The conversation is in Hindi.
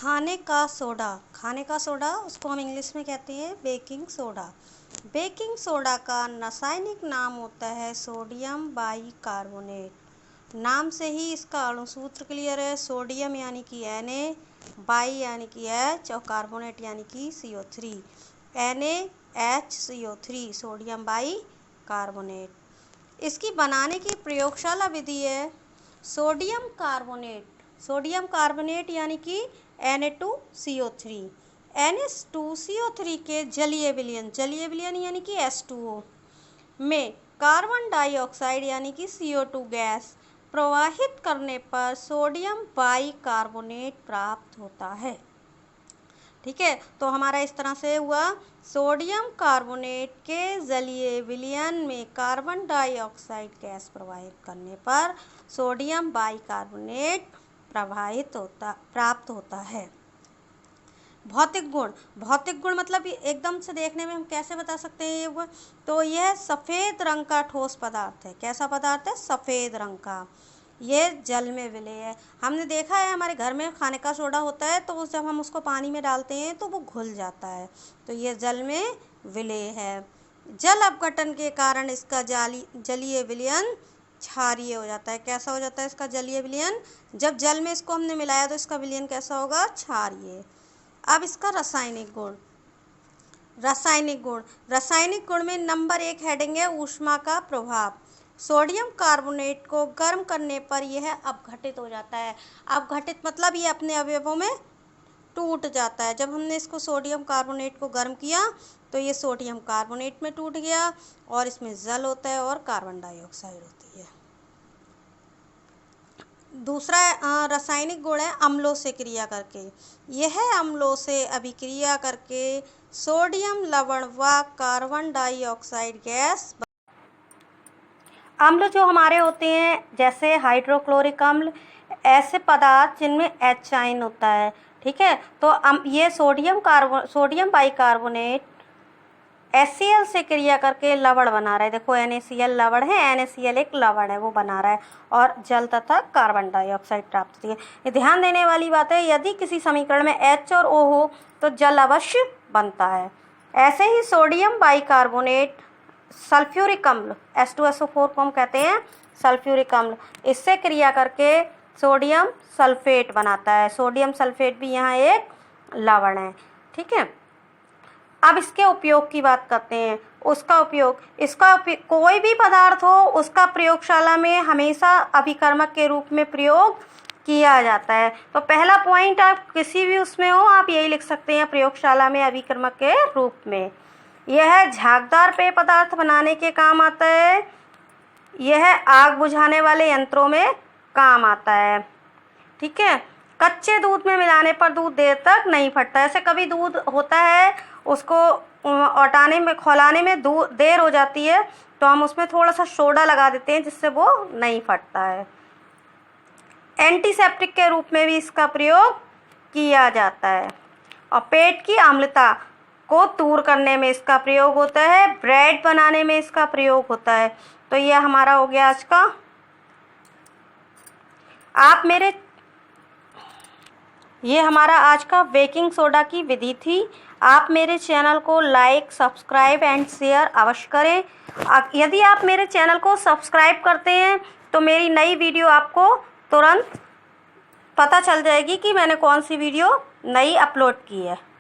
खाने का सोडा उसको हम इंग्लिश में कहते हैं बेकिंग सोडा। बेकिंग सोडा का रासायनिक नाम होता है सोडियम बाइकार्बोनेट। नाम से ही इसका अणुसूत्र क्लियर है। सोडियम यानी कि Na, बाई यानी कि H और कार्बोनेट यानी कि CO3। NaHCO3 sodium by carbonate. इसकी बनाने की प्रयोगशाला विधि है सोडियम कार्बोनेट यानी कि Na2CO3। NH2CO3 के जलीय विलयन यानी कि H2O में कार्बन डाइऑक्साइड यानी कि CO2 गैस प्रवाहित करने पर सोडियम बाइकार्बोनेट प्राप्त होता है। ठीक है, तो हमारा इस तरह से हुआ सोडियम कार्बोनेट के जलीय विलयन में कार्बन डाइऑक्साइड गैस प्रवाहित करने पर सोडियम बाइकार्बोनेट प्राप्त होता है। भौतिक गुण मतलब एकदम से देखने में हम कैसे बता सकते हैं ये? तो यह सफ़ेद रंग का ठोस पदार्थ है। कैसा पदार्थ है? सफ़ेद रंग का। ये जल में विलेय है। हमने देखा है हमारे घर में खाने का सोडा होता है तो जब हम उसको पानी में डालते हैं तो वो घुल जाता है, तो ये जल में विलेय है। जल अपघटन के कारण इसका जलीय विलयन क्षारीय हो जाता है। कैसा हो जाता है इसका जलीय विलयन? जब जल में इसको हमने मिलाया तो इसका विलयन कैसा होगा? क्षारीय। अब इसका रासायनिक गुण में नंबर 1 हेडिंग है ऊष्मा का प्रभाव। सोडियम कार्बोनेट को गर्म करने पर यह अपघटित हो जाता है। अपघटित मतलब ये अपने अवयवों में टूट जाता है। जब हमने इसको सोडियम कार्बोनेट को गर्म किया तो ये सोडियम कार्बोनेट में टूट गया और इसमें जल होता है और कार्बन डाइऑक्साइड होती है। दूसरा रासायनिक गुण है अम्लों से क्रिया करके। यह अम्लों से अभिक्रिया करके सोडियम लवण व कार्बन डाइऑक्साइड गैस। अम्ल जो हमारे होते हैं जैसे हाइड्रोक्लोरिक अम्ल, ऐसे पदार्थ जिनमें H आयन होता है। ठीक है, तो ये सोडियम बाइकार्बोनेट HCl से क्रिया करके लवण बना रहा है। देखो NaCl लवण है, NaCl एक लवण है, वो बना रहा है और जल तथा कार्बन डाइऑक्साइड प्राप्त होती है। ये ध्यान देने वाली बात है, यदि किसी समीकरण में H और O हो तो जल अवश्य बनता है। ऐसे ही सोडियम बाइकार्बोनेट सल्फ्यूरिक अम्ल H2SO4 को हम कहते हैं सल्फ्यूरिक अम्ल, इससे क्रिया करके सोडियम सल्फेट बनाता है। सोडियम सल्फेट भी यहाँ एक लवण है। ठीक है, अब इसके उपयोग की बात करते हैं। कोई भी पदार्थ हो उसका प्रयोगशाला में हमेशा अभिकर्मक के रूप में प्रयोग किया जाता है। तो पहला पॉइंट आप किसी भी उसमें हो आप यही लिख सकते हैं, प्रयोगशाला में अभिकर्मक के रूप में। यह झागदार पेय पदार्थ बनाने के काम आता है। यह आग बुझाने वाले यंत्रों में काम आता है। ठीक है, कच्चे दूध में मिलाने पर दूध देर तक नहीं फटता। ऐसे कभी दूध होता है उसको खौलाने में देर हो जाती है तो हम उसमें थोड़ा सा सोडा लगा देते हैं जिससे वो नहीं फटता है। एंटीसेप्टिक के रूप में भी इसका प्रयोग किया जाता है और पेट की अम्लता को दूर करने में इसका प्रयोग होता है। ब्रेड बनाने में इसका प्रयोग होता है। तो यह हमारा हो गया आज का। ये हमारा आज का बेकिंग सोडा की विधि थी। आप मेरे चैनल को लाइक, सब्सक्राइब एंड शेयर अवश्य करें। यदि आप मेरे चैनल को सब्सक्राइब करते हैं तो मेरी नई वीडियो आपको तुरंत पता चल जाएगी कि मैंने कौन सी वीडियो नई अपलोड की है।